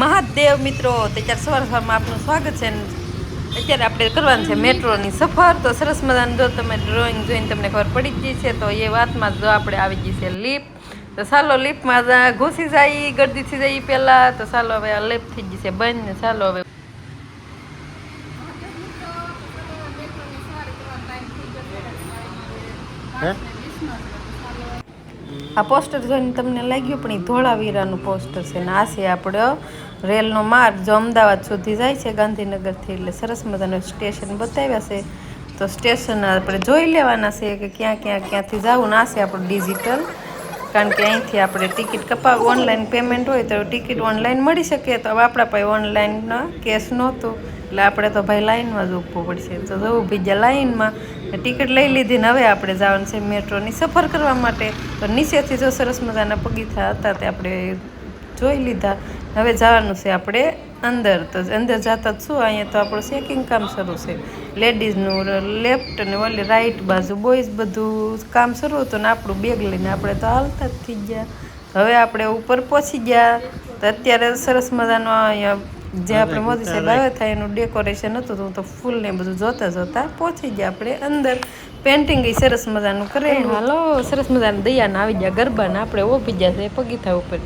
મહાદેવ મિત્રો, અત્યારે સવારમાં આપનું સ્વાગત છે. અત્યારે આપણે કરવાનું છે મેટ્રોની સફર. તો સરસ મજાનું જો તમે ડ્રોઈંગ જોઈને તમને ખબર પડી ગઈ છે. તો એ વાતમાં જો આપણે આવી ગઈ છે લીપ. તો ચાલો લીપમાં ઘૂસી જાય, ગરદી થઈ જાય પહેલાં. તો ચાલો હવે આ લીપ થઈ ગઈ છે બંધ. ચાલો હવે આ પોસ્ટર જોઈને તમને લાગ્યું પણ એ ધોળાવીરાનું પોસ્ટર છે ને આ છે આપણો રેલનો માર્ગ જો અમદાવાદ સુધી જાય છે ગાંધીનગરથી. એટલે સરસ મજાનું સ્ટેશન બતાવ્યા છે. તો સ્ટેશન આપણે જોઈ લેવાના છે કે ક્યાંથી જવું ને આ છે આપણું ડિજિટલ. કારણ કે અહીંથી આપણે ટિકિટ ઓનલાઈન પેમેન્ટ હોય તો ટિકિટ ઓનલાઈન મળી શકે. તો હવે આપણા પાસે ઓનલાઈન કેશ નહોતું એટલે આપણે તો ભાઈ લાઈનમાં જ ઊભવું પડશે. તો જવું બીજા લાઈનમાં ટિકિટ લઈ લીધી ને હવે આપણે જવાનું છે મેટ્રોની સફર કરવા માટે. તો નીચેથી જો સરસ મજાના પગીથા હતા તે આપણે જોઈ લીધા. હવે જવાનું છે આપણે અંદર. તો અંદર જતા જ શું અહીંયા તો આપણું ચેકિંગ કામ શરૂ છે. લેડીઝનું લેફ્ટ ને ઓલી રાઈટ બાજુ બોયઝ બધું કામ શરૂ હતું ને આપણું બેગ લઈને આપણે તો હાલતા જ થઈ ગયા. હવે આપણે ઉપર પહોંચી ગયા. તો અત્યારે સરસ મજાનો અહીંયા જે આપણે મોદી સાહેબ આવ્યા થાય એનું ડેકોરેશન હતું. તો હું તો ફૂલ ને બધું જોતા પહોંચી ગયા આપણે અંદર. પેન્ટિંગ એ સરસ મજાનું કરેલું. હાલો સરસ મજાના દયાને આવી ગયા ગરબાને આપણે ઊભી ગયા છે પગીથા ઉપર.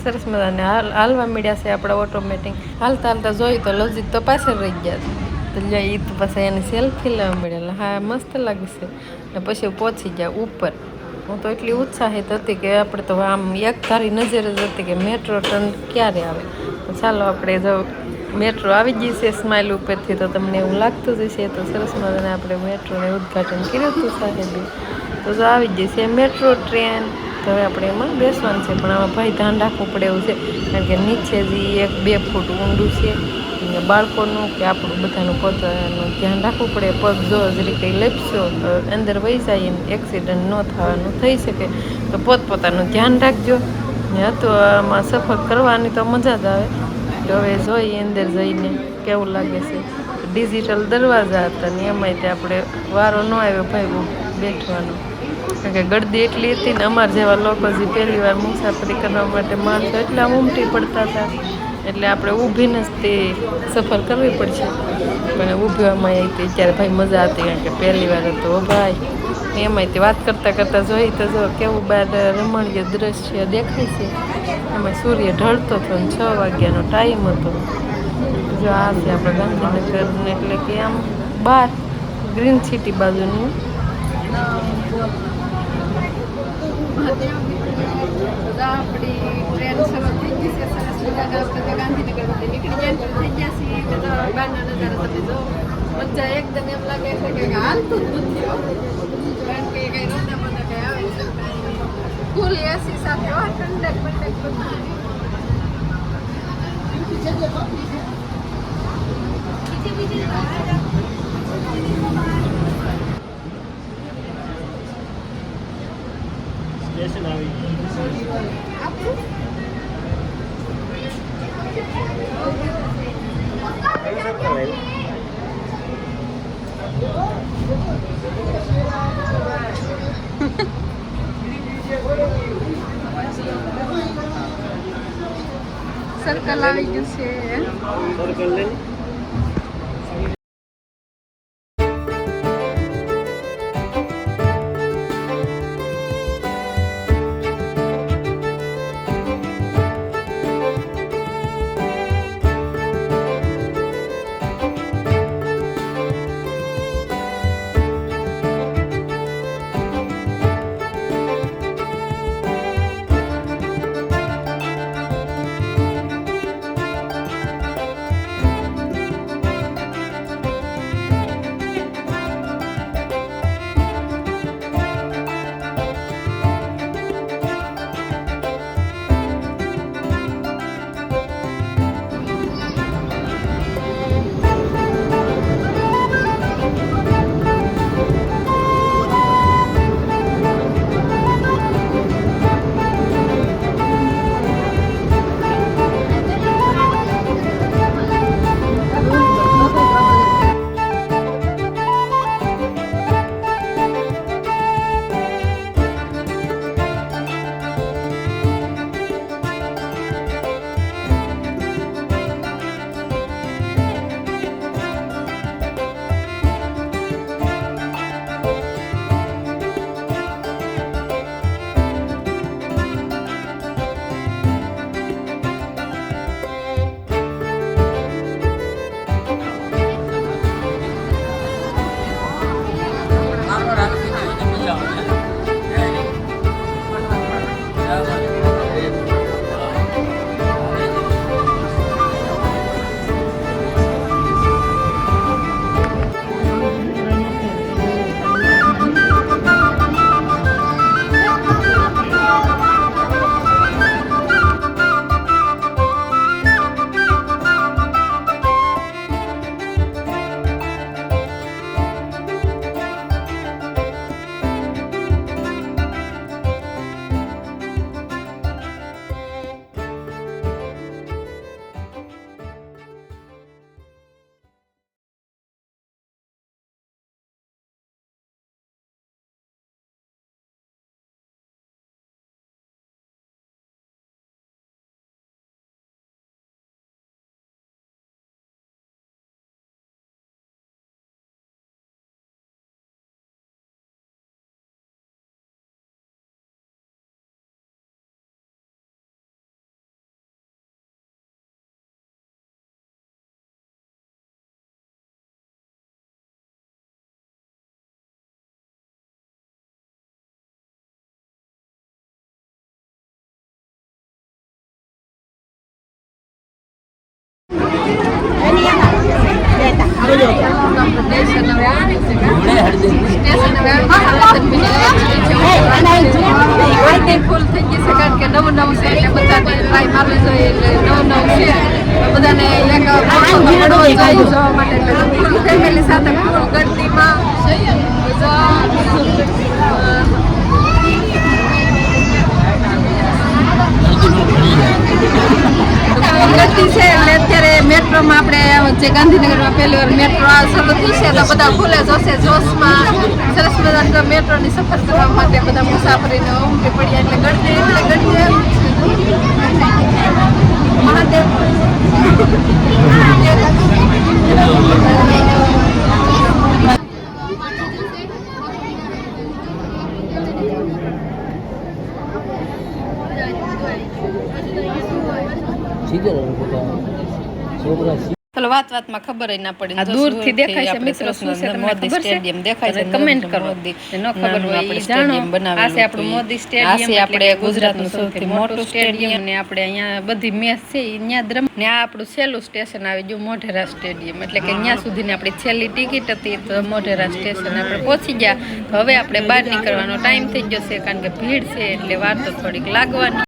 સરસ મજાને હાલવા મળ્યા છે આપણા ઓટોમેટિક. હાલતા જોયું તો લજીત તો પાછળ રહી ગયા તો એ તો પછી એને સેલ્ફી લેવા મળેલા. હા મસ્ત લાગે છે. ને પછી પહોંચી ગયા ઉપર. હું તો એટલી ઉત્સાહિત હતી કે આપણે તો આમ એક ધારી નજર જ હતી કે મેટ્રો ટ્રેન ક્યારે આવે. તો ચાલો આપણે જો મેટ્રો આવી ગઈ છે સ્માઇલ ઉપરથી. તો તમને એવું લાગતું જ હશે. તો સરસ મજાને આપણે મેટ્રોને ઉદ્ઘાટન કર્યું હતું સાહેબે. તો જો આવી ગઈ છે મેટ્રો ટ્રેન. તો હવે આપણે એમાં બેસવાનું છે. પણ આમાં ભાઈ ધ્યાન રાખવું પડે એવું છે. કારણ કે નીચે જે 1-2 ફૂટ ઊંડું છે. બાળકોનું કે આપણું બધાનું પોતાનું ધ્યાન રાખવું પડે. પગ જો જરી કંઈ લપસ્યો તો અંદર વહી જાય ને એક્સિડન્ટ ન થવાનું થઈ શકે. તો પોતપોતાનું ધ્યાન રાખજો. ને હતું આમાં સફર કરવાની તો મજા જ આવે. તો હવે જોઈએ અંદર જઈને કેવું લાગે છે. ડિજિટલ દરવાજા હતા ને એમાંય તે આપણે વારો ન આવ્યો ભાઈ બેઠવાનો. કારણ કે ગળદી એટલી હતી ને અમારા જેવા લોકો જે પહેલી વાર મુસાફરી કરવા માટે માણસો એટલા ઉમટી પડતા હતા. એટલે આપણે ઊભીને જ તે સફર કરવી પડશે. પણ ઊભવામાં આવી હતી ત્યારે ભાઈ મજા હતી. કારણ કે પહેલી વાર હતો ભાઈ. એમાંય વાત કરતાં જોઈ તો જો કેવું બહાર રમણીય દ્રશ્ય દેખાય છે. એમાં સૂર્ય ઢળતો હતો ને 6 વાગ્યાનો ટાઈમ હતો. જો આ છે આપણે ગાંધીનગર એટલે કે આમ બહાર ગ્રીન સિટી બાજુનું. આપણી ટ્રેન શરૂ થઈ ગઈ છે. સરસ મજાના ગાંધીનગરમાંથી નીકળી ગયા થઈ ગયા છીએ. બહારના નજારા તમે જો મજા એકદમ એમ લાગે છે કે હાલતું જ નથી. કારણ કે કઈ રોના મને કઈ આવે છે ફૂલ એસી સાથે ઠંડક સ્ટેશન આવી સર્કલ આવી ગયું છે. સર્કલ લઈને સ્ટેશન હવે આવ્યું છે સ્ટેશન હવે આવ્યું ફૂલ થઈ ગઈ છે કારણ કે નવું નવું છે એટલે બધાને ટ્રાય મારવી જોઈએ એટલે નવું નવું છે બધાને એક મળવો જોઈએ જોવા માટે એટલે ફૂલ ફેમિલી સાથે ફૂલ ગળતીમાં ગળતી છે એટલે અત્યારે મેટ્રોમાં આપણે જે ગાંધીનગરમાં પહેલી વાર મેટ્રો શરૂ થઈ છે તો બધા ફૂલે જોશે જોશમાં સરસ મજાની મેટ્રોની સફર કરવા માટે બધા મુસાફરીને ઉમટી પડ્યા એટલે ગળતી મહાદેવ ચલો વાતમાં ખબર ના પડી દૂરથી દેખાય છે મિત્રો શું છે તમને ખબર સ્ટેડિયમ દેખાય છે કમેન્ટ કરો ન ખબર હોય એ જાણો આ છે આપણું મોદી સ્ટેડિયમ આપણે ગુજરાતનું સૌથી મોટું સ્ટેડિયમ ને આપણે અહીંયા બધી મેચ છે અહીંયા જ રમે ને આ આપણું છેલ્લું સ્ટેશન આવી ગયું મોઢેરા સ્ટેડિયમ એટલે કે ત્યાં સુધીની આપણી છેલ્લી ટિકિટ હતી તો મોઢેરા સ્ટેશન આપણે પહોંચી ગયા તો હવે આપણે બહાર નીકળવાનો ટાઈમ થઈ જશે કારણ કે ભીડ છે એટલે વાર તો થોડીક લાગવાની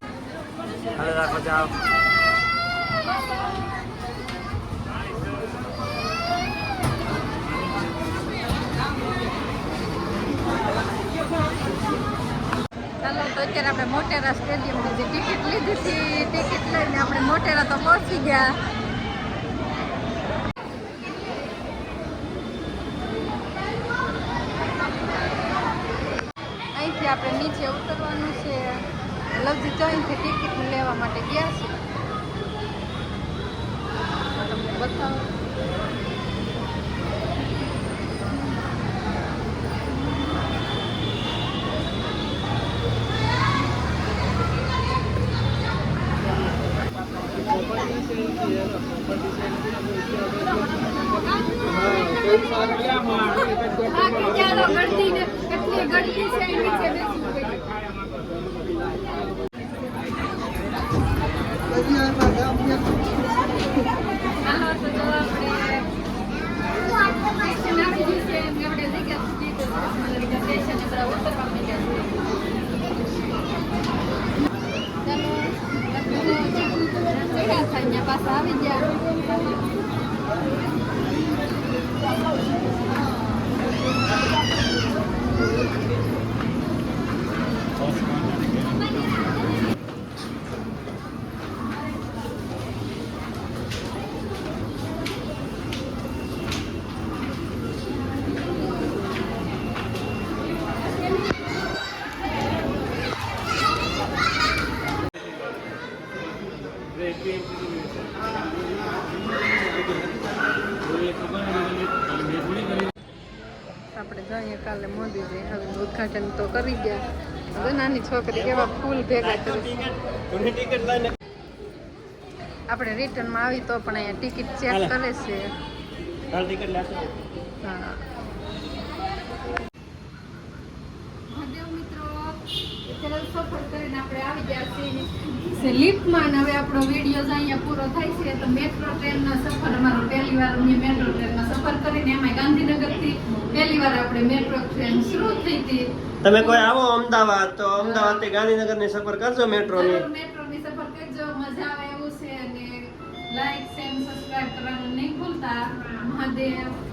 ચાલો તો અત્યારે આપણે મોટેરા સ્ટેડિયમની જે ટિકિટ લીધી હતી ટિકિટ લઈને આપણે મોટેરા તો પહોંચી ગયા અહીંથી આપણે નીચે ઉતરવાનું છે લવજી તો અહીંથી ટિકિટ લેવા માટે ગયા છે તમને બતાવો પાછા આવી ગયા આપણે જઈએ કાલે મોદીજી હવે ઉદઘાટન તો કરી ગયા હવે નાની છોકરી કેવા ફૂલ ભેગા કરી આપણે રિટર્નમાં આવી તો પણ અહીંયા ટિકિટ ચેક કરે છે હા સફર કરીને આપણે આવી ગયા છીએ લિફ્ટમાં હવે આપણો વિડીયો અહીંયા પૂરો થાય છે તો મેટ્રો ટ્રેનનો સફર અમારો પહેલી વાર અમે મેટ્રો ટ્રેનમાં સફર કરીને એમાં ગાંધીનગરથી પહેલી વાર આપણે મેટ્રો ટ્રેન શરૂ થઈ હતી તમે કોઈ આવો અમદાવાદ તો અમદાવાદથી ગાંધીનગરની સફર કરજો મેટ્રોની સફર કરજો મજા આવે એવું છે અને લાઈક શેર સબસ્ક્રાઇબ કરવાનું નહીં ભૂલતા મહાદેવ